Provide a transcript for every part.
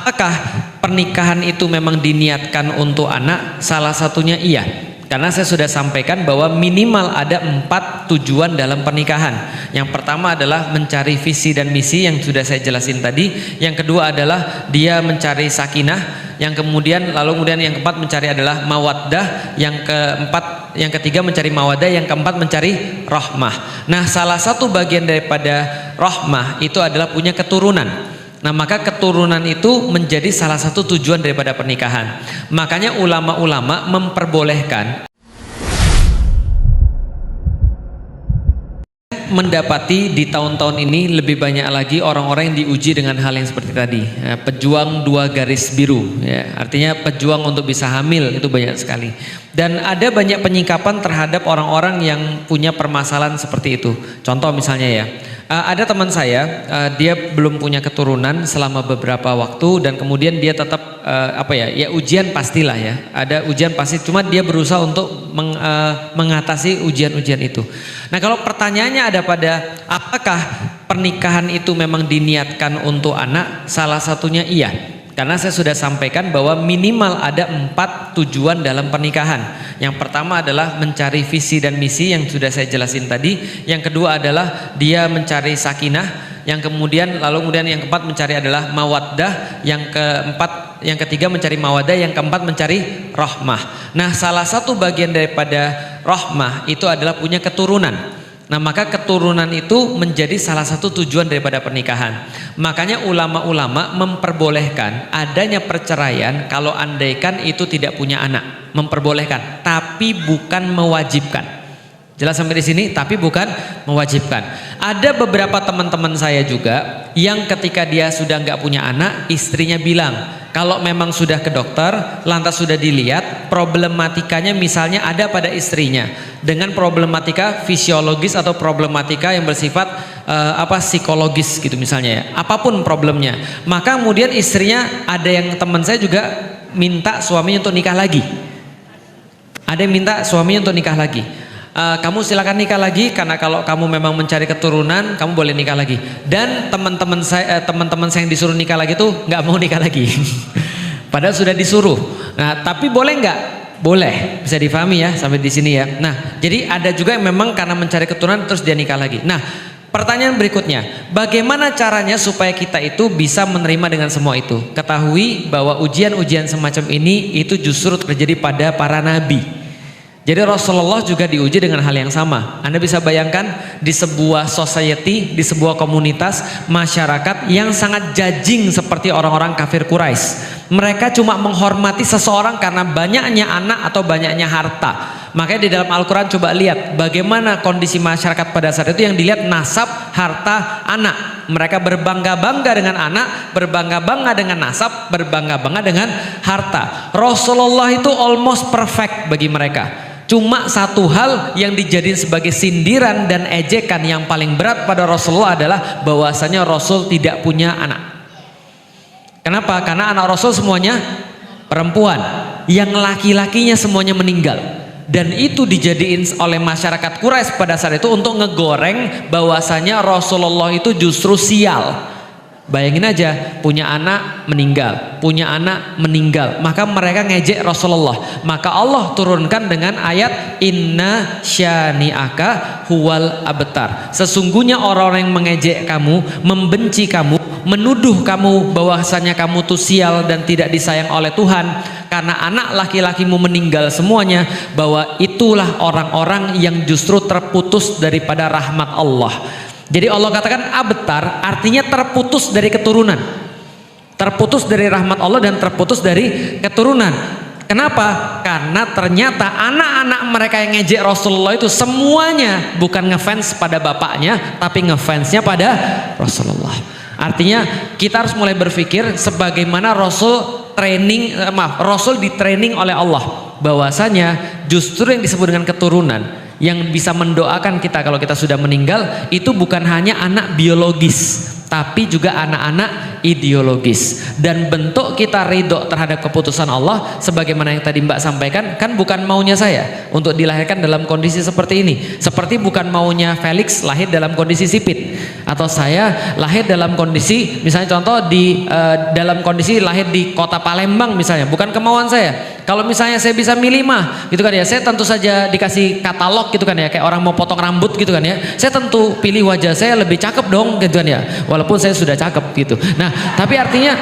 Apakah pernikahan itu memang diniatkan untuk anak? Salah satunya iya. Karena saya sudah sampaikan bahwa minimal ada 4 tujuan dalam pernikahan. Yang pertama adalah mencari visi dan misi yang sudah saya jelasin tadi. Yang kedua adalah dia mencari sakinah. Yang kemudian yang keempat mencari adalah mawaddah. Yang ketiga mencari mawaddah. Yang keempat mencari rahmah. Nah, salah satu bagian daripada rahmah itu adalah punya keturunan. Nah, maka keturunan itu menjadi salah satu tujuan daripada pernikahan. Makanya ulama-ulama memperbolehkan mendapati di tahun-tahun ini lebih banyak lagi orang-orang yang diuji dengan hal yang seperti tadi, ya, pejuang 2 garis biru, ya, artinya pejuang untuk bisa hamil itu banyak sekali. Dan ada banyak penyikapan terhadap orang-orang yang punya permasalahan seperti itu. Contoh misalnya ya, ada teman saya, dia belum punya keturunan selama beberapa waktu dan kemudian dia tetap ujian pastilah ya, ada ujian pasti, cuma dia berusaha untuk mengatasi ujian-ujian itu. Nah, kalau pertanyaannya ada pada apakah pernikahan itu memang diniatkan untuk anak? Salah satunya iya. Karena saya sudah sampaikan bahwa minimal ada 4 tujuan dalam pernikahan. Yang pertama adalah mencari visi dan misi yang sudah saya jelasin tadi. Yang kedua adalah dia mencari sakinah. Yang kemudian yang keempat mencari adalah mawaddah. Yang ketiga mencari mawaddah. Yang keempat mencari rahmah. Nah, salah satu bagian daripada rahmah itu adalah punya keturunan. Nah, maka keturunan itu menjadi salah satu tujuan daripada pernikahan. Makanya ulama-ulama memperbolehkan adanya perceraian kalau andaikan itu tidak punya anak. Memperbolehkan, tapi bukan mewajibkan. Jelas sampai di sini? Tapi bukan mewajibkan. Ada beberapa teman-teman saya juga yang ketika dia sudah nggak punya anak, istrinya bilang, kalau memang sudah ke dokter, lantas sudah dilihat problematikanya misalnya ada pada istrinya dengan problematika fisiologis atau problematika yang bersifat psikologis gitu misalnya ya, apapun problemnya, maka kemudian istrinya, ada yang teman saya juga minta suaminya untuk nikah lagi, ada yang minta suaminya untuk nikah lagi. Kamu silakan nikah lagi karena kalau kamu memang mencari keturunan kamu boleh nikah lagi. Dan teman-teman saya yang disuruh nikah lagi tuh nggak mau nikah lagi padahal sudah disuruh. Nah, tapi boleh nggak? Boleh, bisa difahami ya sampai di sini ya. Nah, jadi ada juga yang memang karena mencari keturunan terus dia nikah lagi. Nah, pertanyaan berikutnya, bagaimana caranya supaya kita itu bisa menerima dengan semua itu? Ketahui bahwa ujian-ujian semacam ini itu justru terjadi pada para nabi. Jadi Rasulullah juga diuji dengan hal yang sama. Anda bisa bayangkan di sebuah society, di sebuah komunitas masyarakat yang sangat judging seperti orang-orang kafir Quraisy. Mereka cuma menghormati seseorang karena banyaknya anak atau banyaknya harta. Makanya di dalam Al-Quran coba lihat bagaimana kondisi masyarakat pada saat itu yang dilihat nasab, harta, anak. Mereka berbangga-bangga dengan anak, berbangga-bangga dengan nasab, berbangga-bangga dengan harta. Rasulullah itu almost perfect bagi mereka. Cuma satu hal yang dijadiin sebagai sindiran dan ejekan yang paling berat pada Rasulullah adalah bahwasanya Rasul tidak punya anak. Kenapa? Karena anak Rasul semuanya perempuan, yang laki-lakinya semuanya meninggal. Dan itu dijadiin oleh masyarakat Quraisy pada saat itu untuk ngegoreng bahwasanya Rasulullah itu justru sial. Bayangin aja, punya anak meninggal, punya anak meninggal, maka mereka ngejek Rasulullah. Maka Allah turunkan dengan ayat inna syani'aka huwal abtar. Sesungguhnya orang-orang yang mengejek kamu, membenci kamu, menuduh kamu bahwasanya kamu tuh sial dan tidak disayang oleh Tuhan karena anak laki-lakimu meninggal semuanya, bahwa itulah orang-orang yang justru terputus daripada rahmat Allah. Jadi Allah katakan abtar artinya terputus dari keturunan, terputus dari rahmat Allah dan terputus dari keturunan. Kenapa? Karena ternyata anak-anak mereka yang ngejek Rasulullah itu semuanya bukan ngefans pada bapaknya, tapi ngefansnya pada Rasulullah. Artinya kita harus mulai berpikir sebagaimana Rasul ditraining oleh Allah, bahwasanya justru yang disebut dengan keturunan yang bisa mendoakan kita kalau kita sudah meninggal itu bukan hanya anak biologis, tapi juga anak-anak ideologis. Dan bentuk kita ridho terhadap keputusan Allah sebagaimana yang tadi Mbak sampaikan, kan bukan maunya saya untuk dilahirkan dalam kondisi seperti ini, seperti bukan maunya Felix lahir dalam kondisi sipit, atau saya lahir dalam kondisi misalnya contoh di dalam kondisi lahir di kota Palembang misalnya, bukan kemauan saya. Kalau misalnya saya bisa milih mah gitu kan ya, saya tentu saja dikasih katalog gitu kan ya, kayak orang mau potong rambut gitu kan ya, saya tentu pilih wajah saya lebih cakep dong gitu kan ya, walaupun saya sudah cakep gitu. Nah tapi artinya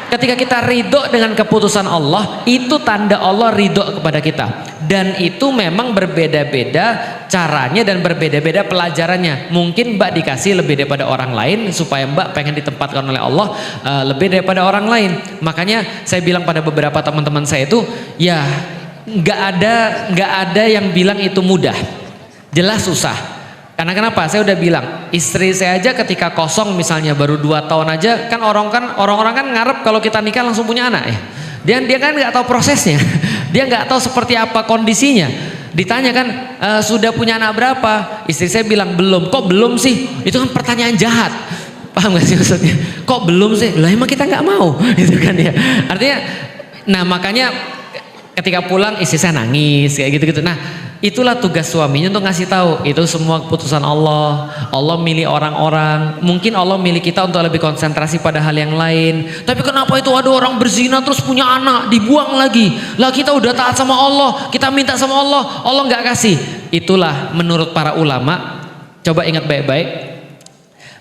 ketika kita ridho dengan keputusan Allah, itu tanda Allah ridho kepada kita. Dan itu memang berbeda-beda caranya dan berbeda-beda pelajarannya. Mungkin Mbak dikasih lebih daripada orang lain supaya Mbak pengen ditempatkan oleh Allah lebih daripada orang lain. Makanya saya bilang pada beberapa teman-teman saya itu, ya nggak ada yang bilang itu mudah. Jelas susah. Karena kenapa? Saya udah bilang, istri saya aja ketika kosong misalnya baru 2 tahun aja, kan orang-orang kan ngarep kalau kita nikah langsung punya anak ya. Dia kan nggak tahu prosesnya, dia nggak tahu seperti apa kondisinya. Ditanya kan sudah punya anak berapa? Istri saya bilang belum. Kok belum sih? Itu kan pertanyaan jahat. Paham gak sih maksudnya? Kok belum sih? Lah emang kita nggak mau, gitu kan ya. Artinya, nah makanya ketika pulang istri saya nangis kayak gitu-gitu. Nah itulah tugas suaminya untuk ngasih tahu itu semua keputusan Allah. Allah milih orang-orang, mungkin Allah milih kita untuk lebih konsentrasi pada hal yang lain. Tapi kenapa itu ada orang berzina terus punya anak dibuang lagi? Lah kita udah taat sama Allah, kita minta sama Allah, Allah nggak kasih. Itulah menurut para ulama, coba ingat baik-baik,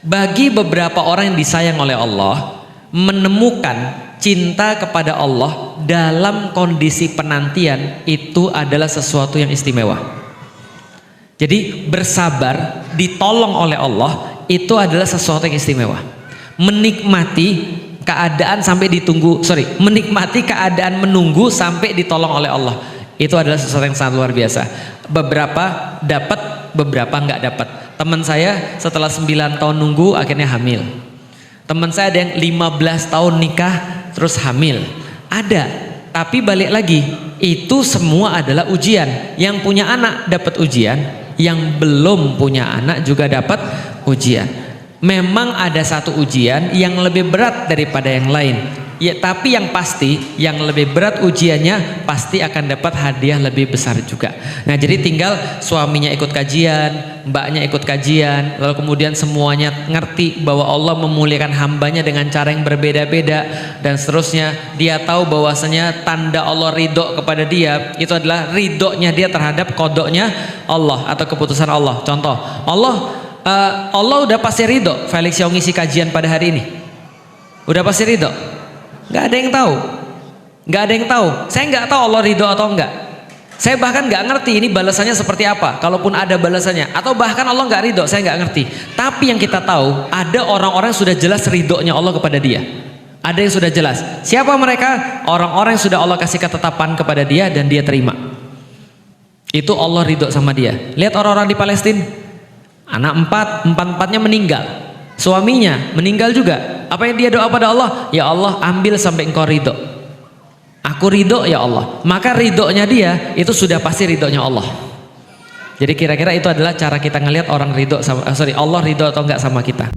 bagi beberapa orang yang disayang oleh Allah, menemukan cinta kepada Allah dalam kondisi penantian itu adalah sesuatu yang istimewa. Jadi bersabar, ditolong oleh Allah itu adalah sesuatu yang istimewa. Menikmati keadaan sampai menikmati keadaan menunggu sampai ditolong oleh Allah, itu adalah sesuatu yang sangat luar biasa. Beberapa dapat, beberapa nggak dapat. Teman saya setelah 9 tahun nunggu akhirnya hamil. Teman saya ada yang 15 tahun nikah terus hamil, ada. Tapi balik lagi, itu semua adalah ujian. Yang punya anak dapat ujian, yang belum punya anak juga dapat ujian. Memang ada satu ujian yang lebih berat daripada yang lain ya, tapi yang pasti yang lebih berat ujiannya pasti akan dapat hadiah lebih besar juga. Nah jadi tinggal suaminya ikut kajian, mbaknya ikut kajian, lalu kemudian semuanya ngerti bahwa Allah memuliakan hambanya dengan cara yang berbeda-beda, dan seterusnya. Dia tahu bahwasanya tanda Allah ridho kepada dia itu adalah ridhonya dia terhadap kodoknya Allah atau keputusan Allah. Contoh, Allah udah pasti ridho Felix yang ngisi kajian pada hari ini, udah pasti ridho. Nggak ada yang tahu, nggak ada yang tahu. Saya nggak tahu Allah ridho atau enggak. Saya bahkan nggak ngerti ini balasannya seperti apa, kalaupun ada balasannya, atau bahkan Allah nggak ridho, saya nggak ngerti. Tapi yang kita tahu, ada orang-orang sudah jelas ridhonya Allah kepada dia. Ada yang sudah jelas. Siapa mereka? Orang-orang yang sudah Allah kasih ketetapan kepada dia dan dia terima. Itu Allah ridho sama dia. Lihat orang-orang di Palestina, anak empat-empatnya meninggal, suaminya meninggal juga. Apa yang dia doa pada Allah? Ya Allah, ambil sampai engkau ridho. Aku ridho ya Allah. Maka ridhonya dia itu sudah pasti ridhonya Allah. Jadi kira-kira itu adalah cara kita ngelihat orang ridho sama, Allah ridho atau enggak sama kita.